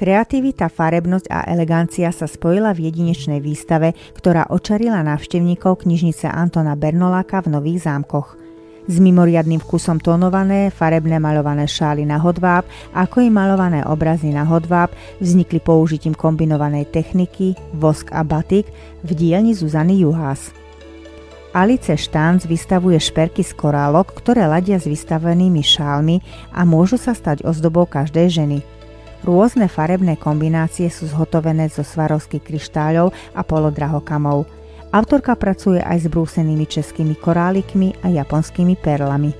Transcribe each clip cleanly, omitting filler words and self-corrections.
Kreativita, farebnosť a elegancia sa spojila v jedinečnej výstave, ktorá očarila návštevníkov knižnice Antona Bernoláka v Nových Zámkoch. S mimoriadnym vkusom tónované, farebné maľované šály na hodváb, ako i maľované obrazy na hodváb vznikli použitím kombinovanej techniky, vosk a batik v dielni Zuzany Juhás. Alice Štanc vystavuje šperky z korálok, ktoré ladia s vystavenými šálmi a môžu sa stať ozdobou každej ženy. Rôzne farebné kombinácie sú zhotovené zo svarovských kryštáľov a polodrahokamov. Autorka pracuje aj s brúsenými českými korálikmi a japonskými perlami.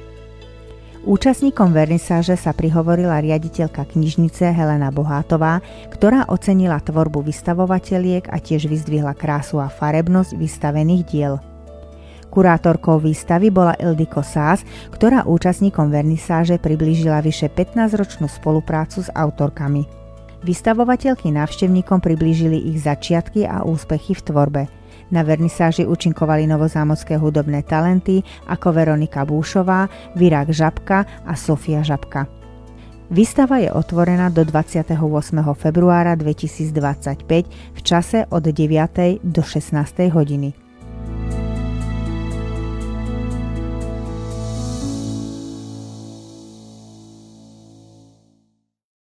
Účastníkom vernisáže sa prihovorila riaditeľka knižnice Helena Bohátová, ktorá ocenila tvorbu vystavovateľiek a tiež vyzdvihla krásu a farebnosť vystavených diel. Kurátorkou výstavy bola Ildiko Sás, ktorá účastníkom vernisáže priblížila vyše 15-ročnú spoluprácu s autorkami. Vystavovateľky návštevníkom priblížili ich začiatky a úspechy v tvorbe. Na vernisáži účinkovali novozámocké hudobné talenty ako Veronika Búšová, Virák Žabka a Sofia Žabka. Výstava je otvorená do 28. februára 2025 v čase od 9. do 16. hodiny.